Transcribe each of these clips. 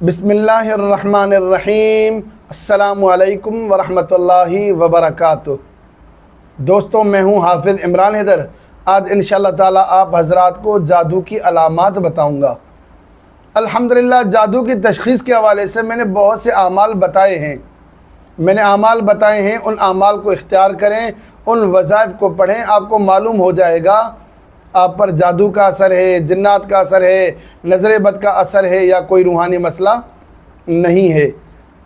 बिस्मिल्लाहिर्रहमानिर्रहीम। अस्सलामु अलैकुम वरहमतुल्लाहि वबरकातुह। दोस्तों, मैं हूँ हाफिज़ इमरान हैदर। आज इंशाअल्लाह ताला आप हज़रात को जादू की अलामात बताऊँगा। अल्हम्दुलिल्लाह, जादू की तशख़ीस के हवाले से मैंने बहुत से आमाल बताए हैं। उन आमाल को इख्तियार करें, उन वज़ाइफ को पढ़ें, आपको मालूम हो जाएगा आप पर जादू का असर है, जिन्नात का असर है, नज़र बद का असर है या कोई रूहानी मसला नहीं है।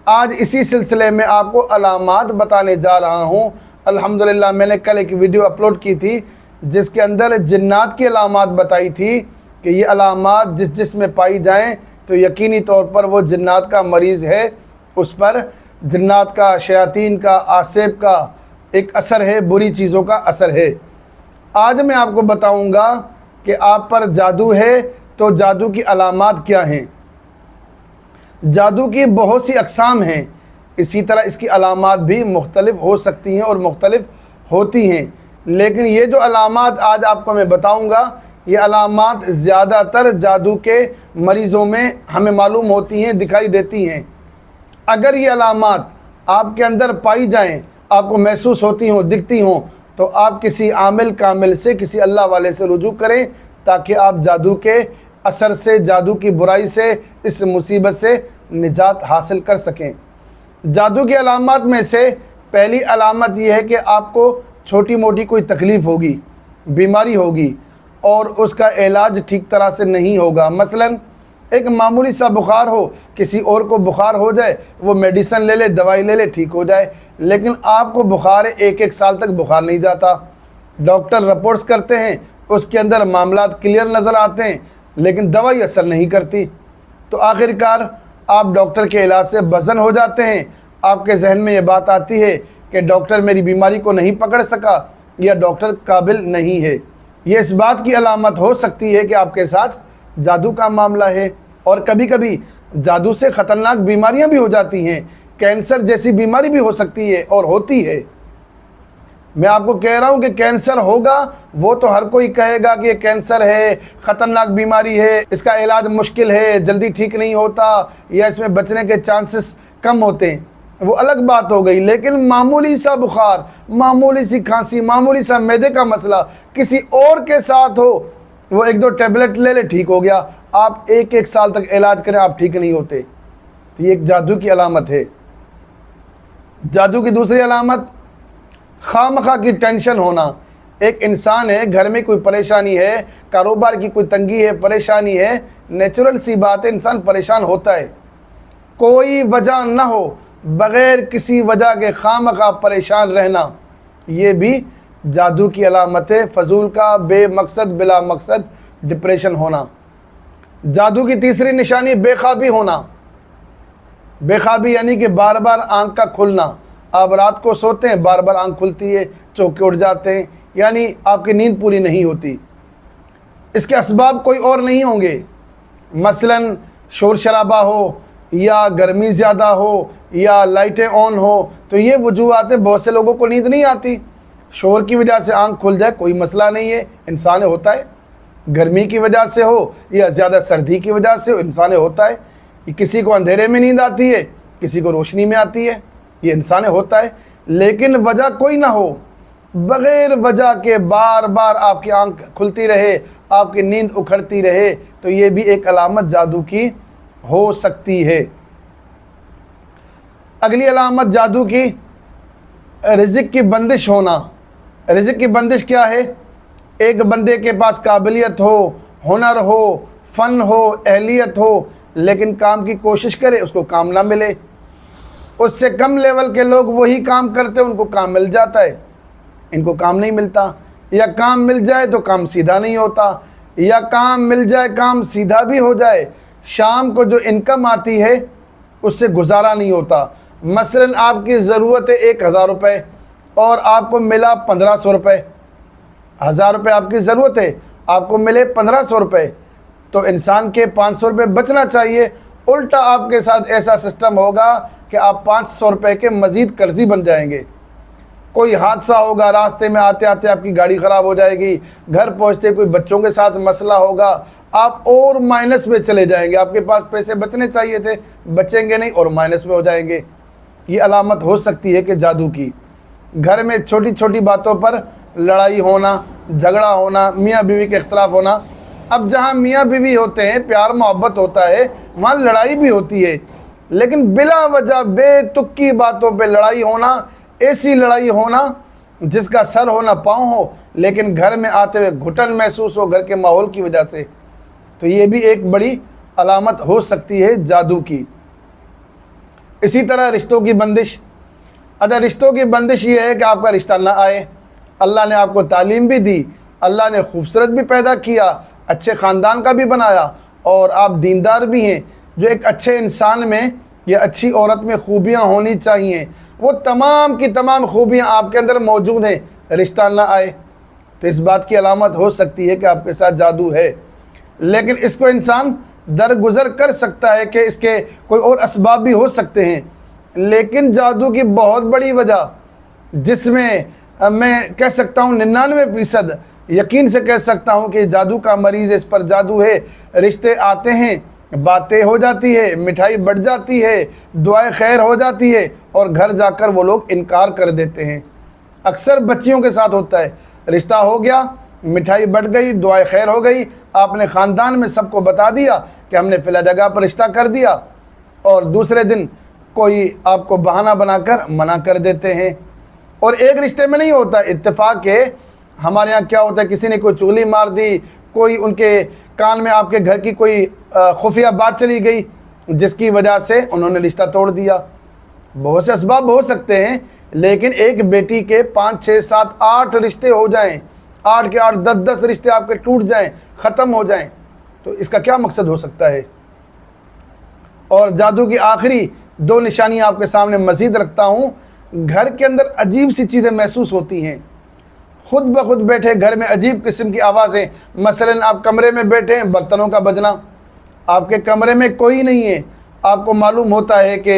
आज इसी सिलसिले में आपको अलामात बताने जा रहा हूँ। अल्हम्दुलिल्लाह, मैंने कल एक वीडियो अपलोड की थी जिसके अंदर जिन्नात की अलामात बताई थी कि ये अलामात जिसमें पाई जाएं तो यकीनी तौर पर वो जिन्नात का मरीज़ है, उस पर जिन्नात का, शयातीन का, आसेब का एक असर है, बुरी चीज़ों का असर है। आज मैं आपको बताऊंगा कि आप पर जादू है तो जादू की अलामात क्या हैं। जादू की बहुत सी अक़साम हैं, इसी तरह इसकी अलामात भी मुख्तलिफ हो सकती हैं और मुख्तलिफ होती हैं। लेकिन ये जो अलामात आज आपको मैं बताऊंगा, ये अलामात ज़्यादातर जादू के मरीज़ों में हमें मालूम होती हैं, दिखाई देती हैं। अगर ये अलामात आपके अंदर पाई जाएं, आपको महसूस होती हों, दिखती हों, तो आप किसी आमिल कामिल से, किसी अल्लाह वाले से रुजू करें ताकि आप जादू के असर से, जादू की बुराई से, इस मुसीबत से निजात हासिल कर सकें। जादू की अलामत में से पहली अलामत यह है कि आपको छोटी मोटी कोई तकलीफ़ होगी, बीमारी होगी और उसका इलाज ठीक तरह से नहीं होगा। मसलन एक मामूली सा बुखार हो, किसी और को बुखार हो जाए, वो मेडिसिन ले ले, दवाई ले ले, ठीक हो जाए, लेकिन आपको बुखार है, एक साल तक बुखार नहीं जाता। डॉक्टर रिपोर्ट्स करते हैं, उसके अंदर मामलात क्लियर नज़र आते हैं, लेकिन दवाई असर नहीं करती। तो आखिरकार आप डॉक्टर के इलाज से बज़न हो जाते हैं। आपके जहन में ये बात आती है कि डॉक्टर मेरी बीमारी को नहीं पकड़ सका या डॉक्टर काबिल नहीं है। ये इस बात की अलामत हो सकती है कि आपके साथ जादू का मामला है। और कभी कभी जादू से ख़तरनाक बीमारियां भी हो जाती हैं, कैंसर जैसी बीमारी भी हो सकती है और होती है। मैं आपको कह रहा हूं कि कैंसर होगा, वो तो हर कोई कहेगा कि ये कैंसर है, ख़तरनाक बीमारी है, इसका इलाज मुश्किल है, जल्दी ठीक नहीं होता या इसमें बचने के चांसेस कम होते हैं, वो अलग बात हो गई। लेकिन मामूली सा बुखार, मामूली सी खांसी, मामूली सा मैदे का मसला किसी और के साथ हो, वो एक दो टैबलेट ले ले, ठीक हो गया। आप एक साल तक इलाज करें, आप ठीक नहीं होते। तो ये एक जादू की अलामत है। जादू की दूसरी अलामत खामखा की टेंशन होना। एक इंसान है, घर में कोई परेशानी है, कारोबार की कोई तंगी है, परेशानी है, नेचुरल सी बात है, इंसान परेशान होता है। कोई वजह ना हो, बग़ैर किसी वजह के खामखा परेशान रहना, ये भी जादू की अलामत है। फजूल का, बेमकसद, बिला मकसद डिप्रेशन होना। जादू की तीसरी निशानी बेख्वाबी होना। बेख्वाबी यानी कि बार बार आंख का खुलना। आप रात को सोते हैं, बार बार आंख खुलती है, चौंके उठ जाते हैं, यानी आपकी नींद पूरी नहीं होती। इसके असबाब कोई और नहीं होंगे, मसलन शोर शराबा हो या गर्मी ज़्यादा हो या लाइटें ऑन हो, तो ये वजूहात हैं। बहुत से लोगों को नींद नहीं आती, शोर की वजह से आंख खुल जाए, कोई मसला नहीं है, इंसान होता है। गर्मी की वजह से हो या ज़्यादा सर्दी की वजह से हो, इंसान होता है। किसी को अंधेरे में नींद आती है, किसी को रोशनी में आती है, ये इंसान होता है। लेकिन वजह कोई ना हो, बग़ैर वजह के बार बार आपकी आंख खुलती रहे, आपकी नींद उखड़ती रहे, तो ये भी एक अलामत जादू की हो सकती है। अगली अलामत जादू की रिज़्क़ की बंदिश होना। रिज़्क़ की बंदिश क्या है? एक बंदे के पास काबिलियत हो, हुनर हो, फ़न हो, अहलियत हो, लेकिन काम की कोशिश करे, उसको काम ना मिले। उससे कम लेवल के लोग वही काम करते, उनको काम मिल जाता है, इनको काम नहीं मिलता। या काम मिल जाए तो काम सीधा नहीं होता, या काम मिल जाए, काम सीधा भी हो जाए, शाम को जो इनकम आती है उससे गुजारा नहीं होता। मसलन आपकी ज़रूरत है 1000 रुपये और आपको मिला 1500 रुपये। 1000 रुपये आपकी ज़रूरत है, आपको मिले 1500 रुपये, तो इंसान के 500 रुपये बचना चाहिए। उल्टा आपके साथ ऐसा सिस्टम होगा कि आप 500 रुपये के मज़ीद कर्ज़ी बन जाएंगे। कोई हादसा होगा, रास्ते में आते आते आपकी गाड़ी ख़राब हो जाएगी, घर पहुंचते कोई बच्चों के साथ मसला होगा, آپ اور مائنس میں چلے جائیں گے. آپ کے پاس پیسے بچنے چاہیے تھے, بچیں گے نہیں اور مائنس میں ہو جائیں گے. یہ علامت ہو سکتی ہے کہ جادو کی. گھر میں چھوٹی چھوٹی باتوں پر لڑائی ہونا, جھگڑا ہونا, میاں بیوی کے اختلاف ہونا. اب جہاں میاں بیوی ہوتے ہیں, پیار محبت ہوتا ہے, وہاں لڑائی بھی ہوتی ہے, لیکن بلا وجہ بے تکی باتوں پہ لڑائی ہونا, ایسی لڑائی ہونا جس کا سر ہو نہ پاؤں ہو, لیکن گھر میں آتے ہوئے گھٹن محسوس ہو گھر کے ماحول کی وجہ سے, تو یہ بھی ایک بڑی علامت ہو سکتی ہے جادو کی. اسی طرح رشتوں کی بندش. اگر رشتوں کی بندش یہ ہے کہ آپ کا رشتہ نہ آئے, اللہ نے آپ کو تعلیم بھی دی, اللہ نے خوبصورت بھی پیدا کیا, اچھے خاندان کا بھی بنایا, اور آپ دیندار بھی ہیں, جو ایک اچھے انسان میں یا اچھی عورت میں خوبیاں ہونی چاہیے, وہ تمام کی تمام خوبیاں آپ کے اندر موجود ہیں, رشتہ نہ آئے, تو اس بات کی علامت ہو سکتی ہے کہ آپ کے ساتھ جادو ہے. لیکن اس کو انسان درگزر کر سکتا ہے کہ اس کے کوئی اور اسباب بھی ہو سکتے ہیں. لیکن جادو کی بہت بڑی وجہ, جس میں کہہ سکتا ہوں 99% یقین سے کہہ سکتا ہوں کہ جادو کا مریض ہے, اس پر جادو ہے. رشتے آتے ہیں, باتیں ہو جاتی ہے, مٹھائی بڑھ جاتی ہے, دعائیں خیر ہو جاتی ہے, اور گھر جا کر وہ لوگ انکار کر دیتے ہیں. اکثر بچیوں کے ساتھ ہوتا ہے, رشتہ ہو گیا, مٹھائی بڑھ گئی, دعائیں خیر ہو گئی, آپ نے خاندان میں سب کو بتا دیا کہ ہم نے فلاں جگہ پر رشتہ کر دیا, اور دوسرے دن کوئی آپ کو بہانہ بنا کر منع کر دیتے ہیں. اور ایک رشتے میں نہیں ہوتا, اتفاق ہے. ہمارے یہاں کیا ہوتا ہے, کسی نے کوئی چغلی مار دی, کوئی ان کے کان میں آپ کے گھر کی کوئی خفیہ بات چلی گئی, جس کی وجہ سے انہوں نے رشتہ توڑ دیا. بہت سے اسباب ہو سکتے ہیں, لیکن ایک بیٹی کے 5 6 7 8 رشتے ہو جائیں, 8 کے 8 10 10 رشتے آپ کے ٹوٹ جائیں, ختم ہو جائیں, تو اس کا کیا مقصد ہو سکتا ہے. اور جادو کی آخری 2 نشانیاں آپ کے سامنے مزید رکھتا ہوں. گھر کے اندر عجیب سی چیزیں محسوس ہوتی ہیں, خود بخود بیٹھے گھر میں عجیب قسم کی آوازیں. مثلاً آپ کمرے میں بیٹھے ہیں, برتنوں کا بجنا, آپ کے کمرے میں کوئی نہیں ہے, آپ کو معلوم ہوتا ہے کہ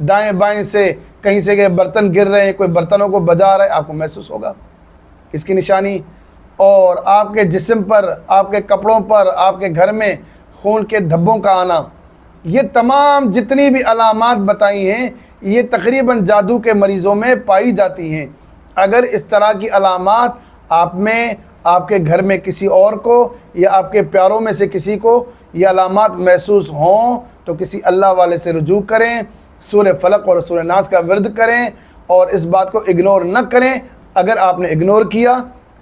دائیں بائیں سے کہیں سے کہ برتن گر رہے ہیں, کوئی برتنوں کو بجا رہا ہے, آپ کو محسوس ہوگا اس کی نشانی. اور آپ کے جسم پر, آپ کے کپڑوں پر, آپ کے گھر میں خون کے دھبوں کا آنا, یہ تمام جتنی بھی علامات بتائی ہیں, یہ تقریباً جادو کے مریضوں میں پائی جاتی ہیں. اگر اس طرح کی علامات آپ میں, آپ کے گھر میں کسی اور کو, یا آپ کے پیاروں میں سے کسی کو یہ علامات محسوس ہوں, تو کسی اللہ والے سے رجوع کریں, سورہ فلق اور سورہ ناس کا ورد کریں, اور اس بات کو اگنور نہ کریں. اگر آپ نے اگنور کیا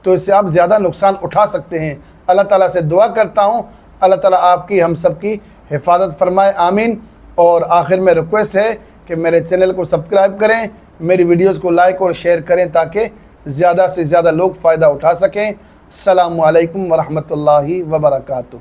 تو اس سے آپ زیادہ نقصان اٹھا سکتے ہیں. اللہ تعالیٰ سے دعا کرتا ہوں, اللہ تعالیٰ آپ کی, ہم سب کی حفاظت فرمائے, آمین. اور آخر میں ریکویسٹ ہے کہ میرے چینل کو سبسکرائب کریں, میری ویڈیوز کو لائک اور شیئر کریں, تاکہ زیادہ سے زیادہ لوگ فائدہ اٹھا سکیں. السلام علیکم ورحمۃ اللہ وبرکاتہ.